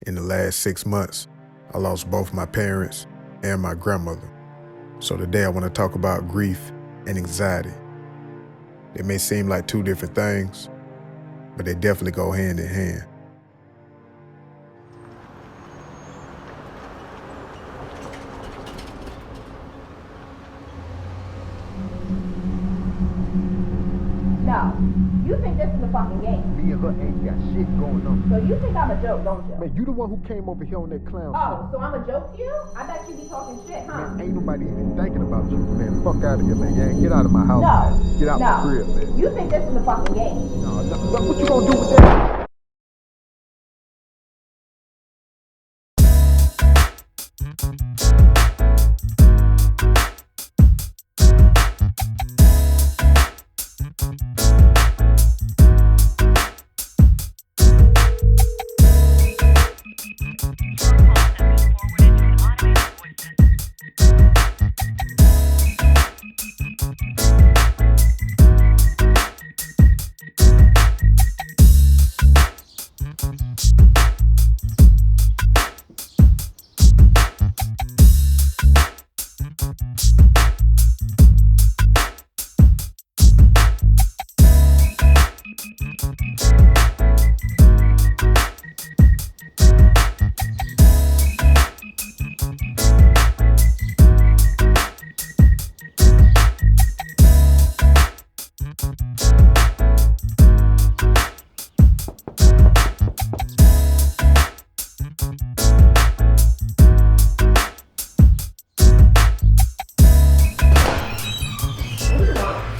In the last 6 months, I lost both my parents and my grandmother. So today I want to talk about grief and anxiety. They may seem like two different things, but they definitely go hand in hand. No, you think this is a fucking game. Me and her ain't got shit going on. So you think I'm a joke, don't you? Man, you the one who came over here on that clown Oh, so I'm a joke to you? I bet you be talking shit, huh? shit. Man, ain't nobody even thinking about you. Man, fuck out of here, man. Yeah, get out of my house. No, man. Get out no. my crib, man. You think this is a fucking game. No, what you gonna do with that?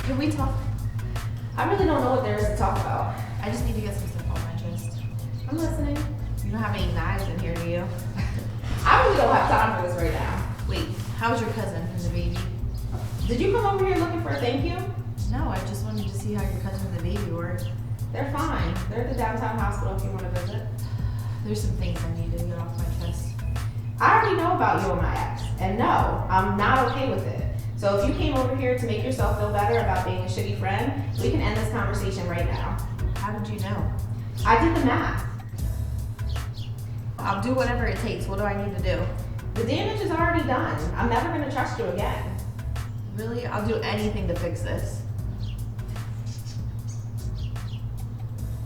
Can we talk? I really don't know what there is to talk about. I just need to get some stuff off my chest. I'm listening. You don't have any knives in here, do you? I really don't have time for this right now. Wait, how was your cousin and the baby? Did you come over here looking for a thank you? No, I just wanted to see how your cousin and the baby were. They're fine. They're at the downtown hospital if you want to visit. There's some things I need to get off my chest. I already know about you and my ex, and no, I'm not okay with it. So if you came over here to make yourself feel better about being a shitty friend, we can end this conversation right now. How did you know? I did the math. I'll do whatever it takes. What do I need to do? The damage is already done. I'm never gonna trust you again. Really? I'll do anything to fix this.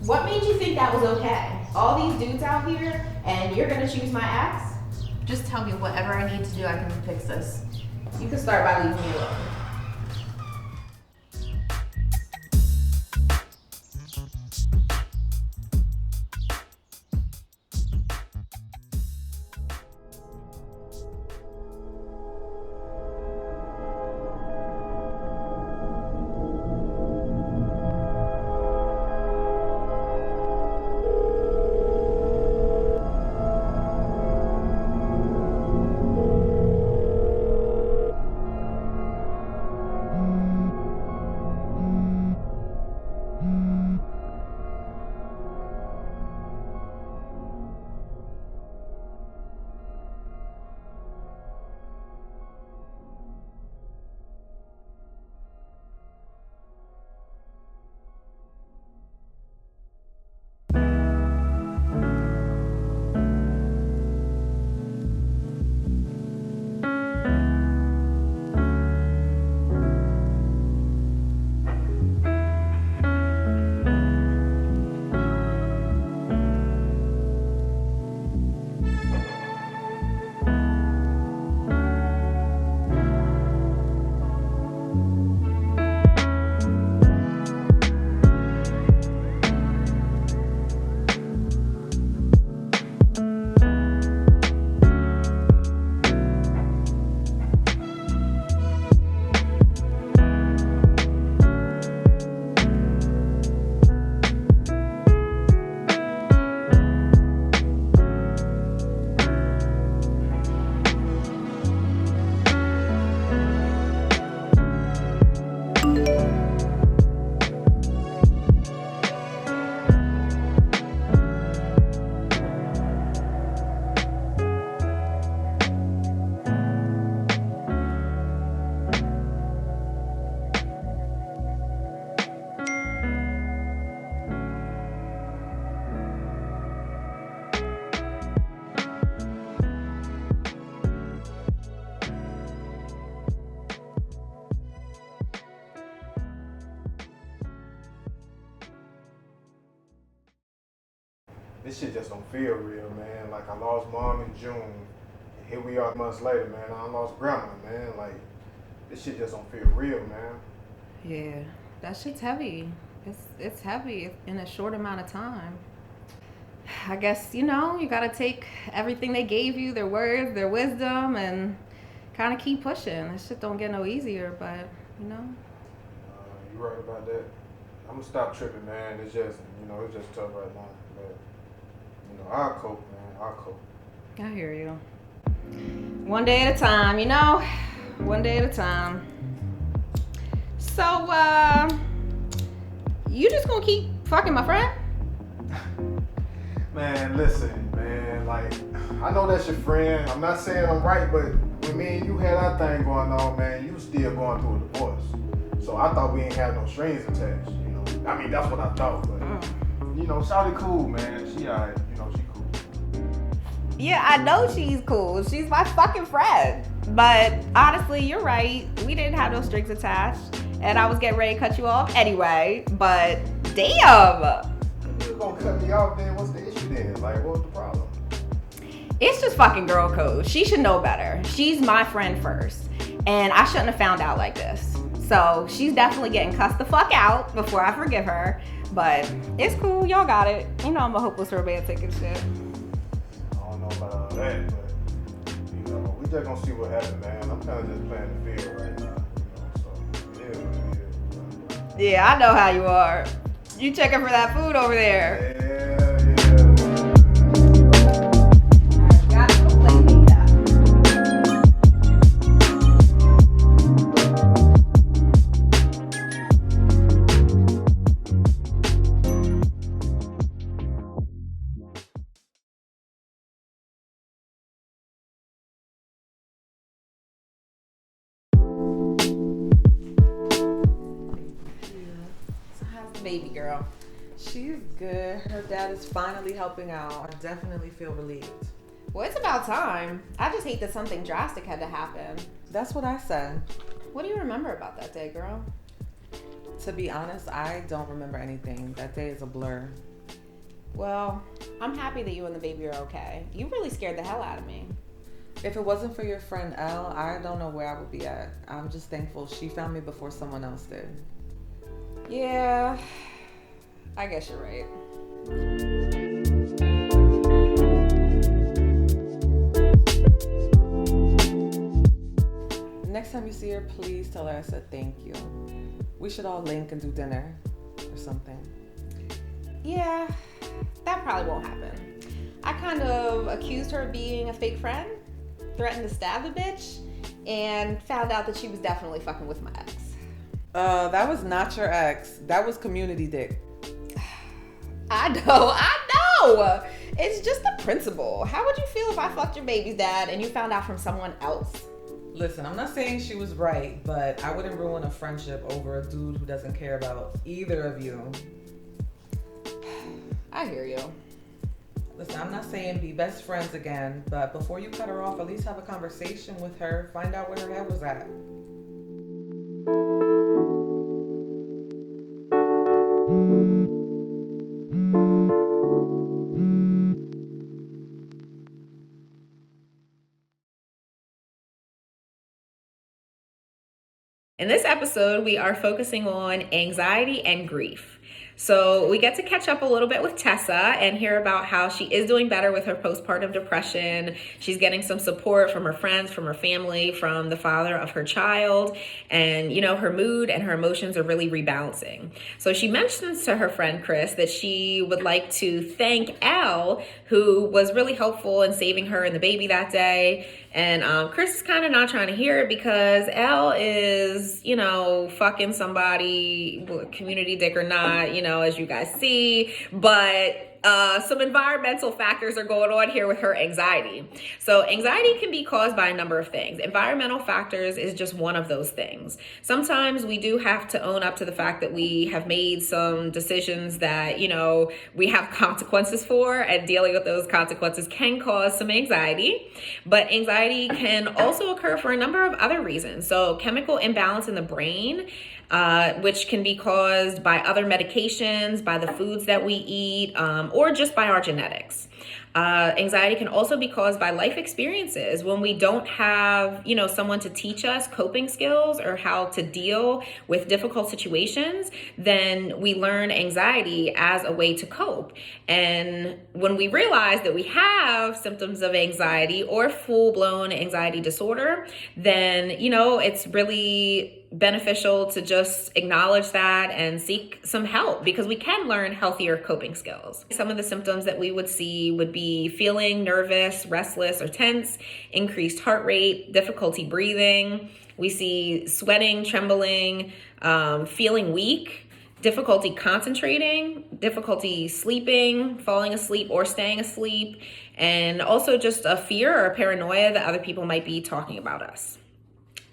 What made you think that was okay? All these dudes out here, and you're gonna choose my ex? Just tell me whatever I need to do, I can fix this. You can start by leaving me alone. this shit just don't feel real, man. Like, I lost mom in June, and here we are months later, man. I lost grandma, man. Like, this shit just don't feel real, man. Yeah, that shit's heavy. It's heavy in a short amount of time. I guess, you gotta take everything they gave you, their words, their wisdom, and kind of keep pushing. This shit don't get no easier, but, You're right about that. I'm gonna stop tripping, man. It's just, it's just tough right now. But, I'll cope, man. I'll cope. I hear you. One day at a time, one day at a time. So, you just gonna keep fucking my friend? Man, listen, man. Like, I know that's your friend. I'm not saying I'm right, but when me and you had our thing going on, man, you still going through a divorce. So I thought we ain't have no strings attached, I mean, that's what I thought, but, Shawty cool, man. She alright, she cool. Yeah, I know she's cool. She's my fucking friend. But honestly, you're right. We didn't have no strings attached. And I was getting ready to cut you off anyway. But damn. If you gonna cut me off, then what's the issue then? Like, what's the problem? It's just fucking girl code. She should know better. She's my friend first. And I shouldn't have found out like this. So she's definitely getting cussed the fuck out before I forgive her. But it's cool. Y'all got it. I'm a hopeless romantic and shit. I don't know about all that, but, we just gonna see what happens, man. I'm kind of just playing the field right now, so it is what it is. Yeah, I know how you are. You checking for that food over there. Yeah. Baby girl. She's good. Her dad is finally helping out. I definitely feel relieved. Well, it's about time. I just hate that something drastic had to happen. That's what I said. What do you remember about that day, girl? To be honest, I don't remember anything. That day is a blur. Well, I'm happy that you and the baby are okay. You really scared the hell out of me. If it wasn't for your friend Elle, I don't know where I would be at. I'm just thankful she found me before someone else did. Yeah, I guess you're right. Next time you see her, please tell her I said thank you. We should all link and do dinner or something. Yeah, that probably won't happen. I kind of accused her of being a fake friend, threatened to stab the bitch, and found out that she was definitely fucking with my ex. That was not your ex. That was community dick. I know. It's just the principle. How would you feel if I fucked your baby's dad and you found out from someone else? Listen, I'm not saying she was right, but I wouldn't ruin a friendship over a dude who doesn't care about either of you. I hear you. Listen, I'm not saying be best friends again, but before you cut her off, at least have a conversation with her, find out where her head was at. In this episode, we are focusing on anxiety and grief. So we get to catch up a little bit with Tessa and hear about how she is doing better with her postpartum depression. She's getting some support from her friends, from her family, from the father of her child. And, her mood and her emotions are really rebalancing. So she mentions to her friend Chris that she would like to thank Elle, who was really helpful in saving her and the baby that day. And Chris is kind of not trying to hear it because Elle is, fucking somebody, community dick or not, as you guys see. But some environmental factors are going on here with her anxiety. So anxiety can be caused by a number of things. Environmental factors is just one of those things. Sometimes we do have to own up to the fact that we have made some decisions that, we have consequences for, and dealing with those consequences can cause some anxiety. But anxiety can also occur for a number of other reasons. So chemical imbalance in the brain which can be caused by other medications, by the foods that we eat, or just by our genetics. Anxiety can also be caused by life experiences. When we don't have, someone to teach us coping skills or how to deal with difficult situations, then we learn anxiety as a way to cope. And when we realize that we have symptoms of anxiety or full-blown anxiety disorder, then, it's really beneficial to just acknowledge that and seek some help, because we can learn healthier coping skills. Some of the symptoms that we would see would be feeling nervous, restless, or tense, increased heart rate, difficulty breathing. We see sweating, trembling, feeling weak, difficulty concentrating, difficulty sleeping, falling asleep or staying asleep, and also just a fear or a paranoia that other people might be talking about us.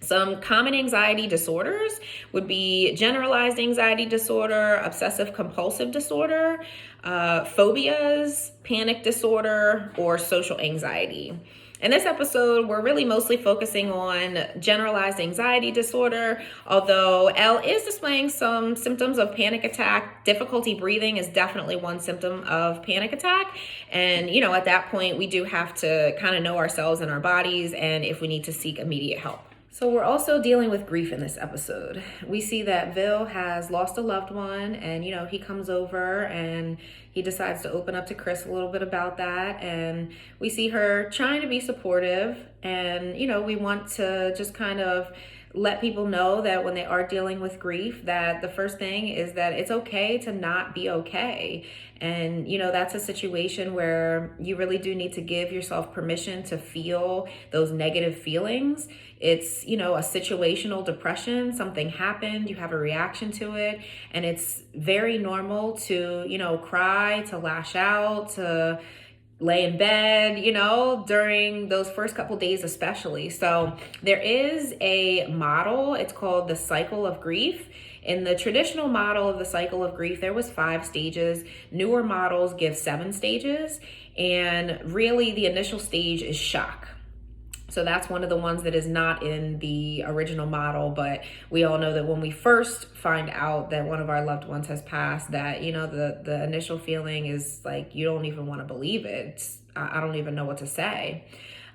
Some common anxiety disorders would be generalized anxiety disorder, obsessive compulsive disorder, phobias, panic disorder, or social anxiety. In this episode, we're really mostly focusing on generalized anxiety disorder, although Elle is displaying some symptoms of panic attack. Difficulty breathing is definitely one symptom of panic attack. And, at that point, we do have to kind of know ourselves and our bodies and if we need to seek immediate help. So we're also dealing with grief in this episode. We see that Vil has lost a loved one, and he comes over and he decides to open up to Chris a little bit about that, and we see her trying to be supportive, and we want to just kind of let people know that when they are dealing with grief, that the first thing is that it's okay to not be okay. And, that's a situation where you really do need to give yourself permission to feel those negative feelings. It's, a situational depression. Something happened, you have a reaction to it, and it's very normal to, cry, to lash out, to lay in bed, during those first couple days especially. So there is a model, it's called the cycle of grief. In the traditional model of the cycle of grief, there was 5 stages. Newer models give 7 stages, and really the initial stage is shock. So that's one of the ones that is not in the original model, but we all know that when we first find out that one of our loved ones has passed, that, the initial feeling is like, you don't even want to believe it. I don't even know what to say.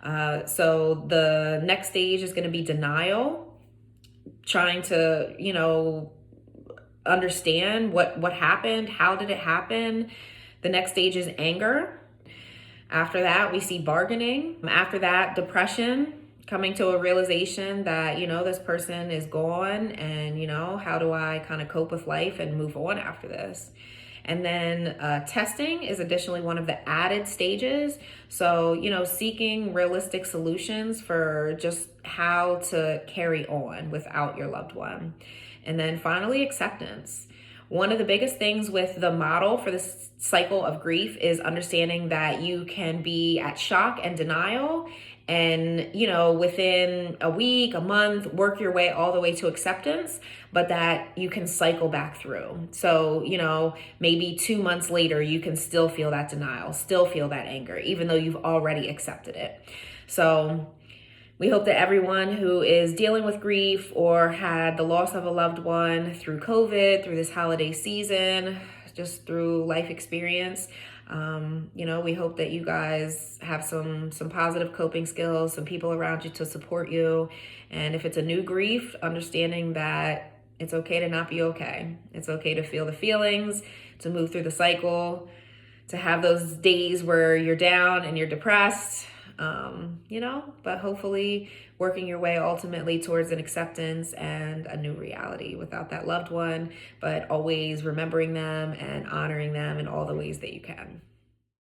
So the next stage is going to be denial, trying to, understand what happened, how did it happen. The next stage is anger. After that, we see bargaining. After that, depression, coming to a realization that, this person is gone, and, how do I kind of cope with life and move on after this? And then testing is additionally one of the added stages. So, seeking realistic solutions for just how to carry on without your loved one. And then finally, acceptance. One of the biggest things with the model for this cycle of grief is understanding that you can be at shock and denial, and, within a week, a month, work your way all the way to acceptance, but that you can cycle back through. So, maybe 2 months later, you can still feel that denial, still feel that anger, even though you've already accepted it. So we hope that everyone who is dealing with grief or had the loss of a loved one through COVID, through this holiday season, just through life experience, we hope that you guys have some positive coping skills, some people around you to support you. And if it's a new grief, understanding that it's okay to not be okay. It's okay to feel the feelings, to move through the cycle, to have those days where you're down and you're depressed. But hopefully working your way ultimately towards an acceptance and a new reality without that loved one, but always remembering them and honoring them in all the ways that you can.